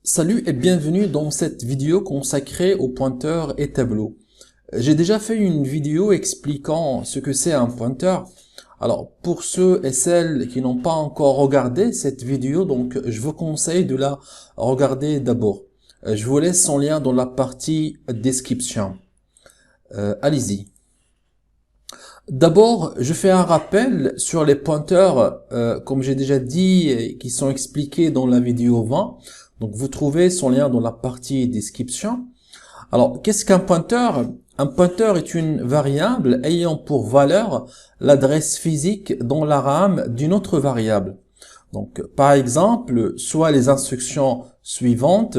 Salut et bienvenue dans cette vidéo consacrée aux pointeurs et tableaux. J'ai déjà fait une vidéo expliquant ce que c'est un pointeur. Alors pour ceux et celles qui n'ont pas encore regardé cette vidéo, donc je vous conseille de la regarder d'abord. Je vous laisse son lien dans la partie description. Allez-y. D'abord, je fais un rappel sur les pointeurs, comme j'ai déjà dit, et qui sont expliqués dans la vidéo 20. Donc, vous trouvez son lien dans la partie description. Alors, qu'est-ce qu'un pointeur? Un pointeur est une variable ayant pour valeur l'adresse physique dans la RAM d'une autre variable. Donc, par exemple, soit les instructions suivantes.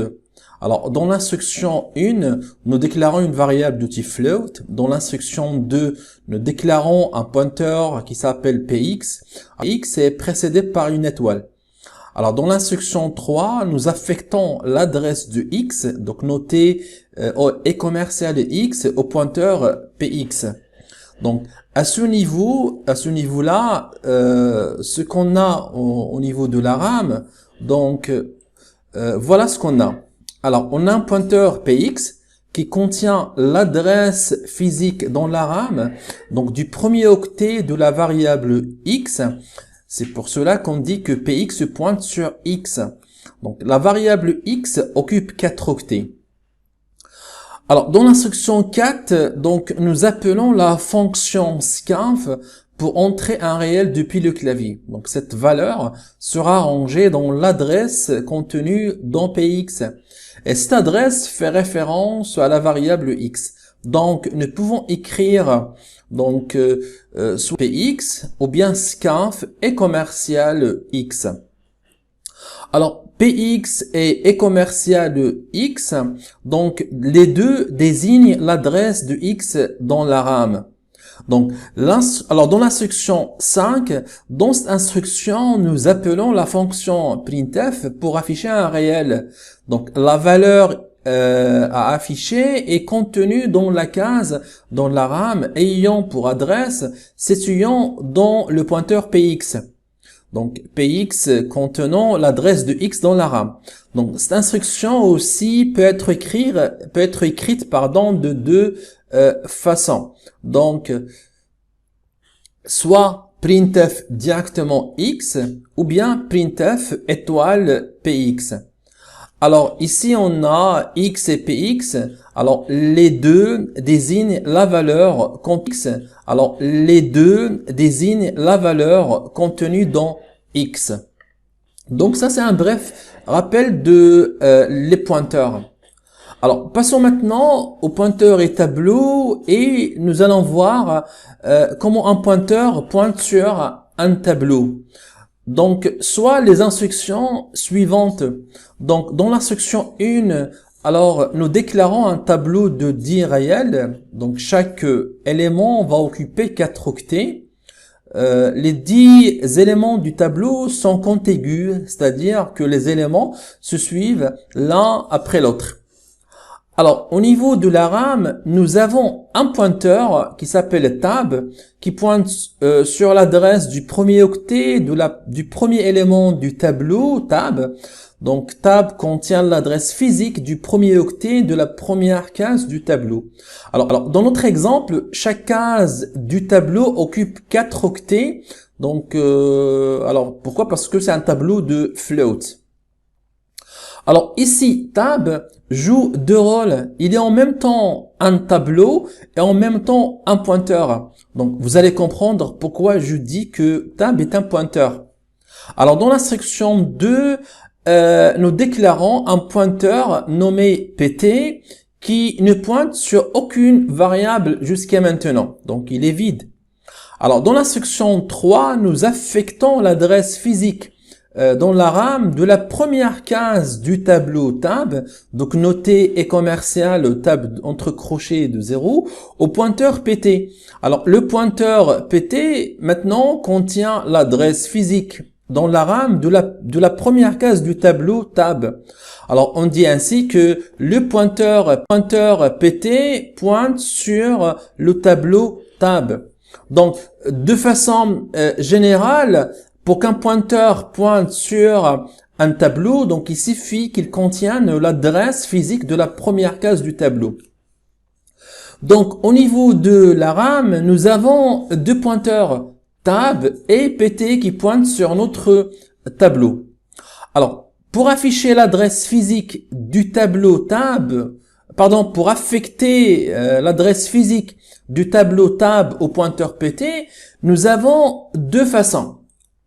Alors, dans l'instruction 1, nous déclarons une variable de type float. Dans l'instruction 2, nous déclarons un pointeur qui s'appelle px. X est précédé par une étoile. Alors, dans l'instruction 3, nous affectons l'adresse de x, donc noté et commercial de x, au pointeur px. Donc, à ce niveau-là, ce qu'on a au niveau de la RAM, donc voilà ce qu'on a. Alors, on a un pointeur px qui contient l'adresse physique dans la RAM, donc du premier octet de la variable x. C'est pour cela qu'on dit que px pointe sur x. Donc, la variable x occupe 4 octets. Alors, dans l'instruction 4, donc, nous appelons la fonction scanf pour entrer un réel depuis le clavier. Donc, cette valeur sera rangée dans l'adresse contenue dans px. Et cette adresse fait référence à la variable x. Donc, nous pouvons écrire donc soit px ou bien scanf et commercial x. Alors, px et commercial x, donc les deux désignent l'adresse de x dans la RAM. Donc, alors dans l'instruction 5, dans cette instruction, nous appelons la fonction printf pour afficher un réel. Donc, la valeur à afficher est contenue dans la case dans la RAM ayant pour adresse situant dans le pointeur px. Donc, px contenant l'adresse de x dans la RAM. Donc, cette instruction aussi peut être écrite de deux façons. Donc, soit printf directement x, ou bien printf étoile px. Alors, ici, on a x et px. Alors, les deux désignent la valeur x. Alors, les deux désignent la valeur contenue dans x. Donc, ça, c'est un bref rappel de les pointeurs. Alors, passons maintenant aux pointeurs et tableaux et nous allons voir comment un pointeur pointe sur un tableau. Donc, soit les instructions suivantes. Donc, dans l'instruction 1, alors, nous déclarons un tableau de 10 réels. Donc, chaque élément va occuper 4 octets. Les 10 éléments du tableau sont contigus, c'est-à-dire que les éléments se suivent l'un après l'autre. Alors, au niveau de la RAM, nous avons un pointeur qui s'appelle tab, qui pointe sur l'adresse du premier octet du premier élément du tableau, tab. Donc, tab contient l'adresse physique du premier octet de la première case du tableau. Alors dans notre exemple, chaque case du tableau occupe 4 octets. Donc, alors pourquoi? Parce que c'est un tableau de float. Alors ici, tab joue deux rôles. Il est en même temps un tableau et en même temps un pointeur. Donc vous allez comprendre pourquoi je dis que tab est un pointeur. Alors dans l'instruction 2, nous déclarons un pointeur nommé pt qui ne pointe sur aucune variable jusqu'à maintenant. Donc il est vide. Alors dans l'instruction 3, nous affectons l'adresse physique dans la RAM de la première case du tableau tab, donc noté et commercial tab entre crochets de 0, au pointeur pt. Alors le pointeur pt maintenant contient l'adresse physique dans la RAM de la première case du tableau tab. Alors on dit ainsi que le pointeur pt pointe sur le tableau tab. Donc de façon générale, pour qu'un pointeur pointe sur un tableau, donc il suffit qu'il contienne l'adresse physique de la première case du tableau. Donc au niveau de la RAM, nous avons deux pointeurs tab et pt qui pointent sur notre tableau. Alors, pour afficher l'adresse physique du tableau tab, pour affecter l'adresse physique du tableau tab au pointeur pt, nous avons deux façons.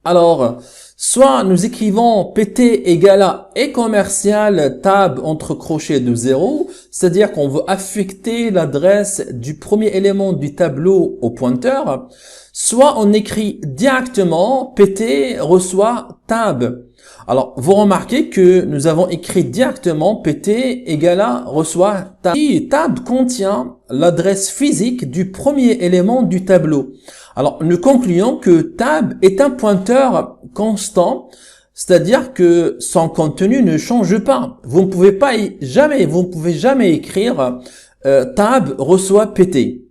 Alors, soit nous écrivons pt égale à et commercial tab entre crochets de 0, c'est-à-dire qu'on veut affecter l'adresse du premier élément du tableau au pointeur, soit on écrit directement pt reçoit tab. Alors, vous remarquez que nous avons écrit directement pt égale à reçoit tab. Et tab contient l'adresse physique du premier élément du tableau. Alors, nous concluons que tab est un pointeur constant, c'est-à-dire que son contenu ne change pas. Vous ne pouvez jamais écrire tab reçoit pt.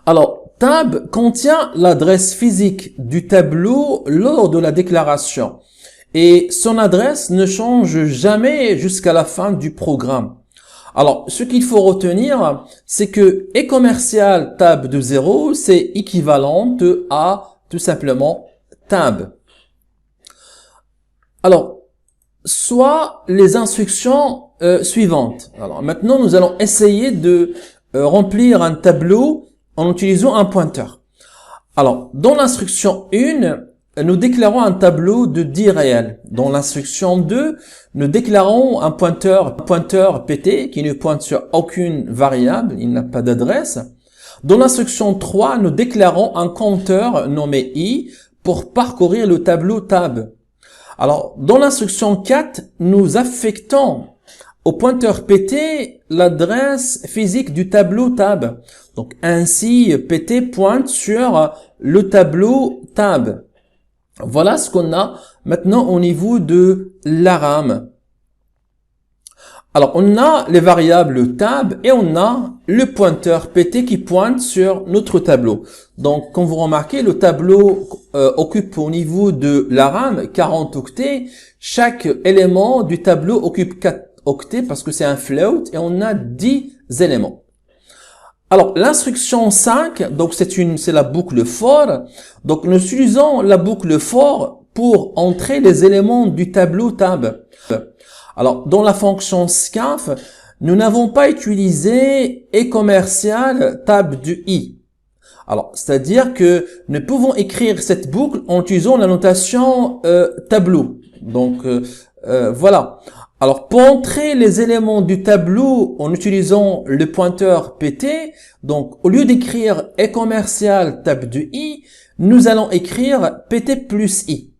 Alors, tab contient l'adresse physique du tableau lors de la déclaration. Et son adresse ne change jamais jusqu'à la fin du programme. Alors, ce qu'il faut retenir, c'est que et commercial tab de 0, c'est équivalente à tout simplement tab. Alors, soit les instructions suivantes. Alors, maintenant, nous allons essayer de remplir un tableau en utilisant un pointeur. Alors, dans l'instruction 1, nous déclarons un tableau de 10 réels. Dans l'instruction 2, nous déclarons un pointeur pt qui ne pointe sur aucune variable, il n'a pas d'adresse. Dans l'instruction 3, nous déclarons un compteur nommé i pour parcourir le tableau tab. Alors, dans l'instruction 4, nous affectons au pointeur pt l'adresse physique du tableau tab. Donc, ainsi, pt pointe sur le tableau tab. Voilà ce qu'on a maintenant au niveau de la RAM. Alors, on a les variables tab et on a le pointeur pt qui pointe sur notre tableau. Donc, comme vous remarquez, le tableau occupe au niveau de la RAM 40 octets. Chaque élément du tableau occupe 4 octets parce que c'est un float et on a 10 éléments. Alors, l'instruction 5, donc c'est la boucle for. Donc, nous utilisons la boucle for pour entrer les éléments du tableau tab. Alors, dans la fonction scanf, nous n'avons pas utilisé et commercial tab de i. Alors, c'est-à-dire que nous pouvons écrire cette boucle en utilisant la notation tableau. Donc, voilà. Alors, pour entrer les éléments du tableau en utilisant le pointeur pt, donc au lieu d'écrire et commercial tab de i, nous allons écrire pt plus i.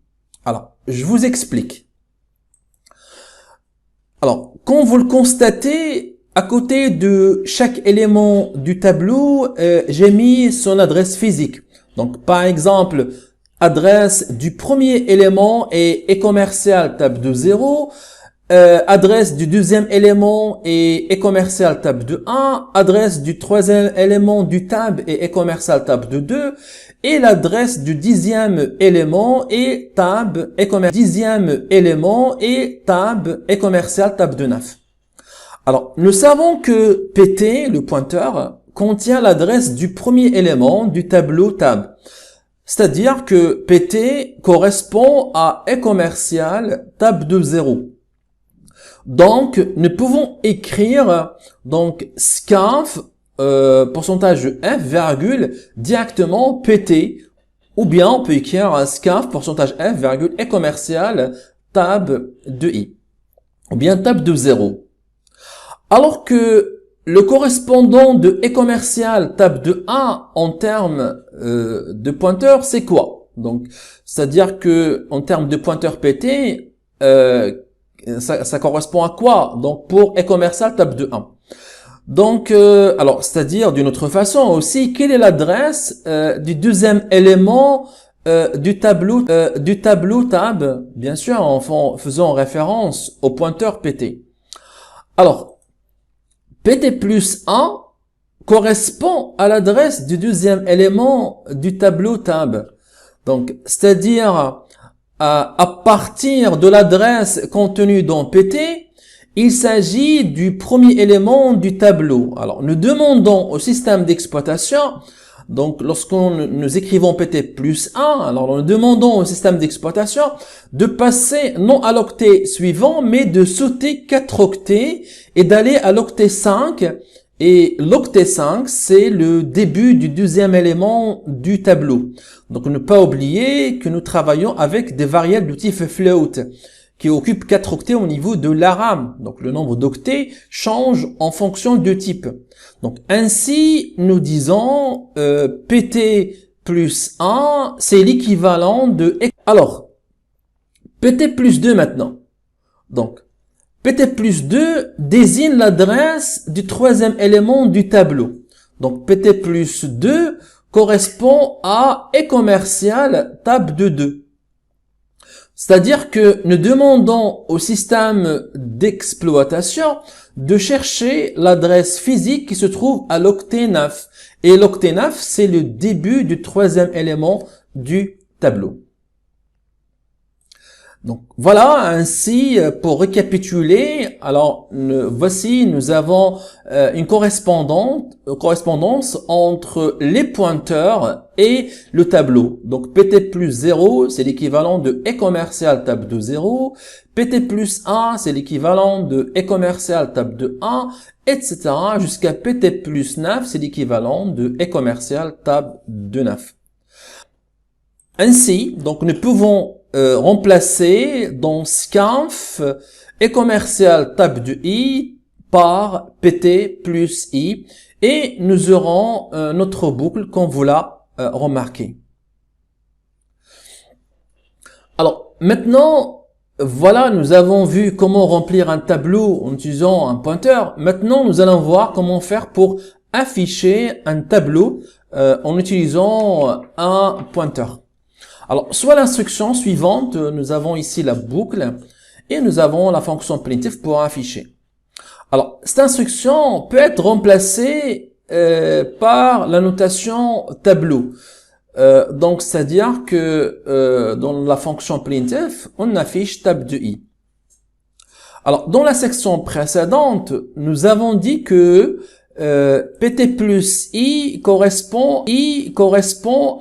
Alors, je vous explique. Alors, comme vous le constatez, à côté de chaque élément du tableau, j'ai mis son adresse physique. Donc, par exemple, adresse du premier élément est commercial tab de 0, adresse du deuxième élément est commercial tab de 1, adresse du troisième élément du tab est commercial tab de 2, et l'adresse du dixième élément est tab et commercial tab de 9. Alors, nous savons que pt, le pointeur, contient l'adresse du premier élément du tableau tab. C'est-à-dire que pt correspond à et commercial tab de 0. Donc, nous pouvons écrire scanf pourcentage f virgule directement pt, ou bien on peut écrire un scanf pourcentage f virgule et commercial tab de i, ou bien tab de 0. Alors que le correspondant de et commercial tab de 1 en termes de pointeur, c'est quoi? Donc, c'est-à-dire que en termes de pointeur pt, ça correspond à quoi? Donc, pour et commercial tab de 1. Donc, alors, c'est-à-dire d'une autre façon aussi, quelle est l'adresse du deuxième élément du tableau tab, bien sûr, en faisant référence au pointeur pt. Alors, pt plus 1 correspond à l'adresse du deuxième élément du tableau tab. Donc, c'est-à-dire à partir de l'adresse contenue dans PT, il s'agit du premier élément du tableau. Alors, nous demandons au système d'exploitation, donc lorsqu'on nous écrivons PT plus 1, alors nous demandons au système d'exploitation de passer non à l'octet suivant, mais de sauter 4 octets et d'aller à l'octet 5. Et l'octet 5, c'est le début du deuxième élément du tableau. Donc, ne pas oublier que nous travaillons avec des variables de type float qui occupent 4 octets au niveau de la RAM. Donc, le nombre d'octets change en fonction de type. Donc, ainsi, nous disons PT plus 1, c'est l'équivalent de... Alors, PT plus 2 maintenant. Donc, PT plus 2 désigne l'adresse du troisième élément du tableau. Donc, PT plus 2 correspond à e-commercial tab de 2. C'est-à-dire que nous demandons au système d'exploitation de chercher l'adresse physique qui se trouve à l'octet 9. Et l'octet 9, c'est le début du troisième élément du tableau. Donc voilà, ainsi pour récapituler, alors voici nous avons une correspondance entre les pointeurs et le tableau. Donc PT plus 0, c'est l'équivalent de e-commercial tab de 0, PT plus 1, c'est l'équivalent de e-commercial tab de 1, etc. jusqu'à PT plus 9, c'est l'équivalent de e-commercial tab de 9. Ainsi, donc nous pouvons remplacer dans scanf e-commercial tab de i par pt plus i et nous aurons notre boucle comme vous l'a remarqué. Alors maintenant, voilà, nous avons vu comment remplir un tableau en utilisant un pointeur. Maintenant, nous allons voir comment faire pour afficher un tableau en utilisant un pointeur. Alors, soit l'instruction suivante, nous avons ici la boucle et nous avons la fonction printf pour afficher. Alors, cette instruction peut être remplacée par la notation tableau. Donc, c'est-à-dire que dans la fonction printf, on affiche tab de i. Alors, dans la section précédente, nous avons dit que pt plus i correspond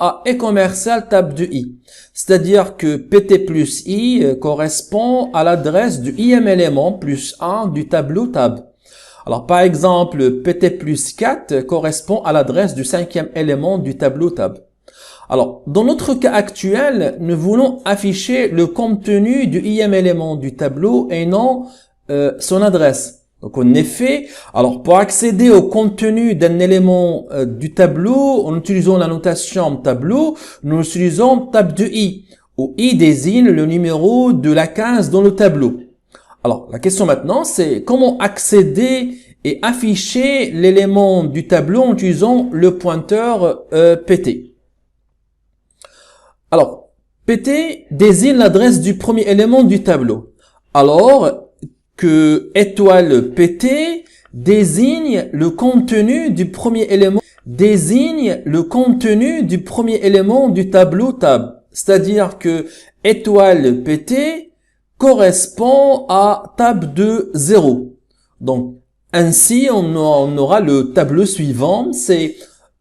à e-commercial tab de i. C'est-à-dire que pt plus i correspond à l'adresse du ième élément plus 1 du tableau tab. Alors par exemple, pt plus 4 correspond à l'adresse du cinquième élément du tableau tab. Alors, dans notre cas actuel, nous voulons afficher le contenu du ième élément du tableau et non son adresse. Donc en effet, alors pour accéder au contenu d'un élément du tableau, en utilisant la notation tableau, nous utilisons tab de i, où i désigne le numéro de la case dans le tableau. Alors la question maintenant, c'est comment accéder et afficher l'élément du tableau en utilisant le pointeur pt. Alors, pt désigne l'adresse du premier élément du tableau. Alors, que étoile pt désigne le contenu du premier élément du tableau tab. C'est-à-dire que étoile pt correspond à tab de 0. Donc, ainsi, on aura le tableau suivant, c'est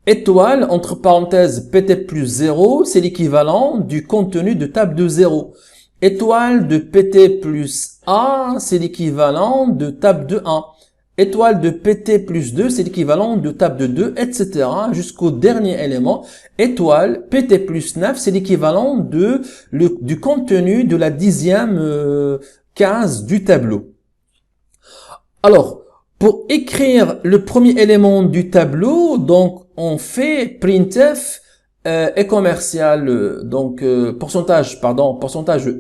étoile, entre parenthèses, pt plus 0, c'est l'équivalent du contenu de tab de 0. Étoile de pt plus a, c'est l'équivalent de tab de 1. Étoile de pt plus 2, c'est l'équivalent de tab de 2, etc. jusqu'au dernier élément. Étoile pt plus 9, c'est l'équivalent du contenu de la 10e case du tableau. Alors, pour écrire le premier élément du tableau, donc on fait printf e-commercial, donc pourcentage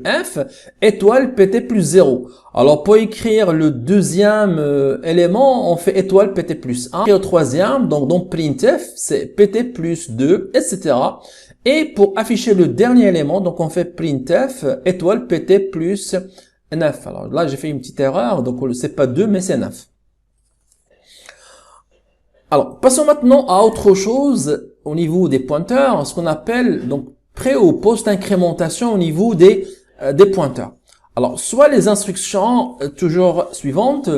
f, étoile pt plus 0. Alors pour écrire le deuxième élément, on fait étoile pt plus 1. Et au troisième, donc dans printf, c'est pt plus 2, etc. Et pour afficher le dernier élément, donc on fait printf étoile pt plus 9. Alors là, j'ai fait une petite erreur, donc c'est pas 2, mais c'est 9. Alors, passons maintenant à autre chose au niveau des pointeurs, ce qu'on appelle donc pré ou post-incrémentation au niveau des des pointeurs. Alors, soit les instructions toujours suivantes.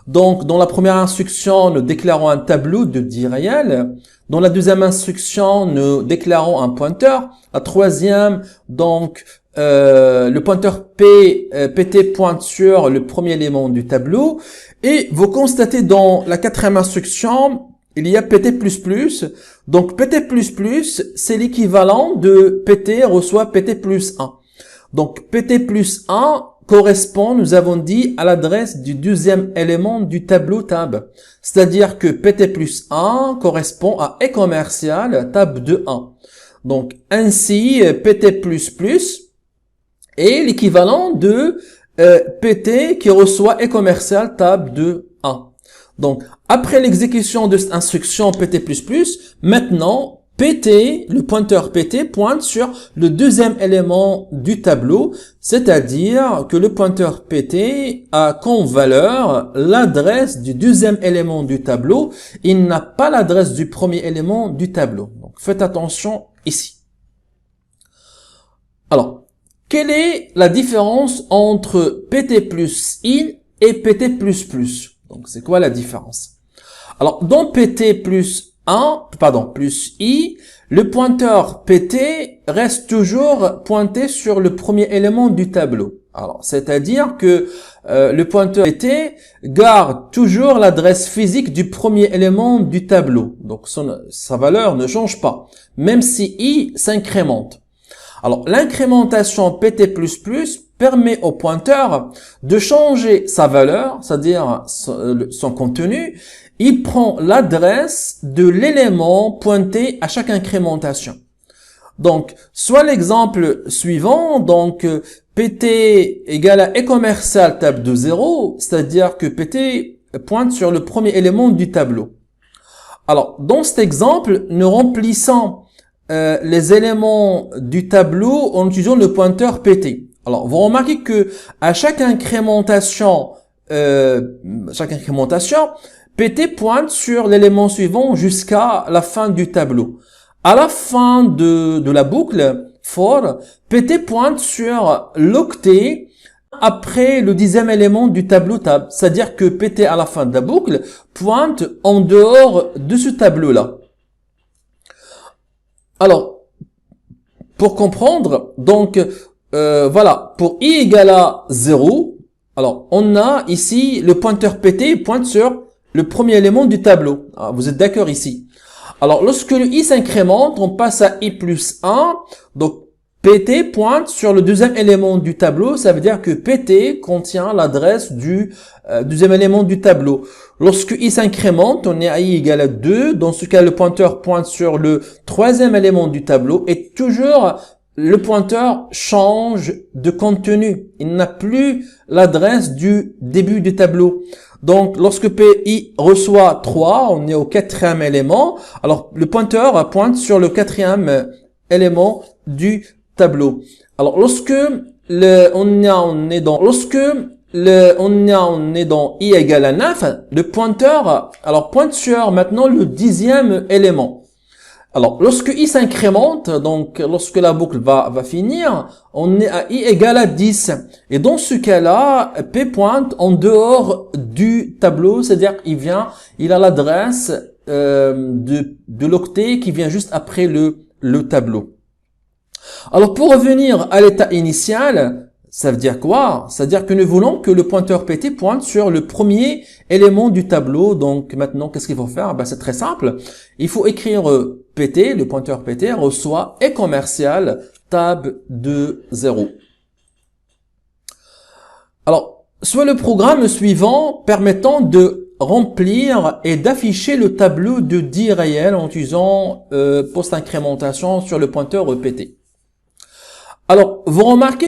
Donc, dans la première instruction, nous déclarons un tableau de 10 réels. Dans la deuxième instruction, nous déclarons un pointeur. La troisième, donc, le pointeur pt pointe sur le premier élément du tableau. Et vous constatez dans la quatrième instruction, il y a pt++. Donc, pt++, c'est l'équivalent de pt reçoit pt plus 1. Donc, pt plus 1 correspond, nous avons dit, à l'adresse du deuxième élément du tableau tab. C'est-à-dire que pt plus 1 correspond à e-commercial tab de 1. Donc, ainsi, pt++ est l'équivalent de pt qui reçoit e-commercial tab de 1. Donc, après l'exécution de cette instruction pt++, maintenant, pt, le pointeur pt, pointe sur le deuxième élément du tableau, c'est-à-dire que le pointeur pt a comme valeur l'adresse du deuxième élément du tableau. Il n'a pas l'adresse du premier élément du tableau. Donc, faites attention ici. Alors, quelle est la différence entre pt plus i et pt++? Donc, c'est quoi la différence? Alors, dans pt plus i, le pointeur pt reste toujours pointé sur le premier élément du tableau. Alors, c'est-à-dire que le pointeur pt garde toujours l'adresse physique du premier élément du tableau. Donc, sa valeur ne change pas, même si i s'incrémente. Alors, l'incrémentation pt++ permet au pointeur de changer sa valeur, c'est-à-dire son contenu. Il prend l'adresse de l'élément pointé à chaque incrémentation. Donc, soit l'exemple suivant, donc pt égale à e-commercial tab de 0, c'est-à-dire que pt pointe sur le premier élément du tableau. Alors, dans cet exemple, nous remplissons les éléments du tableau en utilisant le pointeur pt. Alors, vous remarquez que à chaque incrémentation, pt pointe sur l'élément suivant jusqu'à la fin du tableau. À la fin de la boucle for, pt pointe sur l'octet après le 10e élément du tableau tab. C'est-à-dire que pt à la fin de la boucle pointe en dehors de ce tableau-là. Alors, pour comprendre, donc, voilà, pour i égale à 0, alors, on a ici le pointeur pt pointe sur le premier élément du tableau. Alors, vous êtes d'accord ici. Alors, lorsque le i s'incrémente, on passe à i plus 1. Donc, pt pointe sur le deuxième élément du tableau. Ça veut dire que pt contient l'adresse du deuxième élément du tableau. Lorsque i s'incrémente, on est à i égale à 2. Dans ce cas, le pointeur pointe sur le troisième élément du tableau. Et toujours, le pointeur change de contenu. Il n'a plus l'adresse du début du tableau. Donc, lorsque pi reçoit 3, on est au quatrième élément. Alors, le pointeur pointe sur le quatrième élément du tableau. Alors, lorsque on est dans i égale à 9, le pointeur pointe sur maintenant le 10e élément. Alors, lorsque i s'incrémente, donc lorsque la boucle va finir, on est à i égale à 10. Et dans ce cas-là, p pointe en dehors du tableau, c'est-à-dire il a l'adresse de l'octet qui vient juste après le tableau. Alors, pour revenir à l'état initial, ça veut dire quoi? Ça veut dire que nous voulons que le pointeur pt pointe sur le premier élément du tableau. Donc maintenant, qu'est-ce qu'il faut faire? C'est très simple. Il faut écrire pt, le pointeur pt reçoit e-commercial tab de 0. Alors, soit le programme suivant permettant de remplir et d'afficher le tableau de 10 réels en utilisant post-incrémentation sur le pointeur pt. Alors, vous remarquez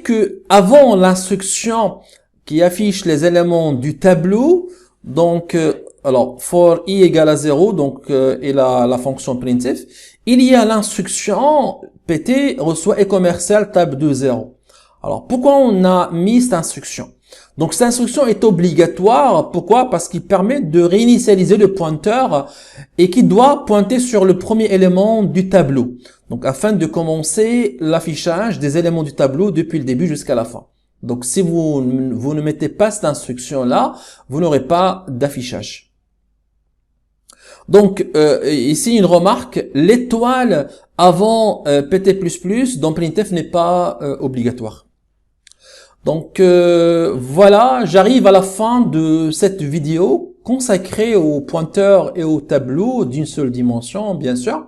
que avant l'instruction qui affiche les éléments du tableau, donc for i égale à 0, donc et la fonction printf, il y a l'instruction pt reçoit e-commercial tab de 0. Alors pourquoi on a mis cette instruction? Donc cette instruction est obligatoire. Pourquoi? Parce qu'il permet de réinitialiser le pointeur et qui doit pointer sur le premier élément du tableau. Donc afin de commencer l'affichage des éléments du tableau depuis le début jusqu'à la fin. Donc si vous ne mettez pas cette instruction-là, vous n'aurez pas d'affichage. Donc ici une remarque, l'étoile avant PT++ dans printf n'est pas obligatoire. Donc voilà, j'arrive à la fin de cette vidéo consacrée aux pointeurs et aux tableaux d'une seule dimension, bien sûr.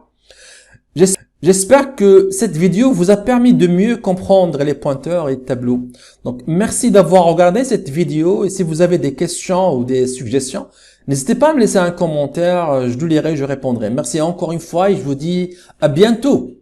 J'espère que cette vidéo vous a permis de mieux comprendre les pointeurs et les tableaux. Donc merci d'avoir regardé cette vidéo et si vous avez des questions ou des suggestions, n'hésitez pas à me laisser un commentaire, je le lirai, je répondrai. Merci encore une fois et je vous dis à bientôt.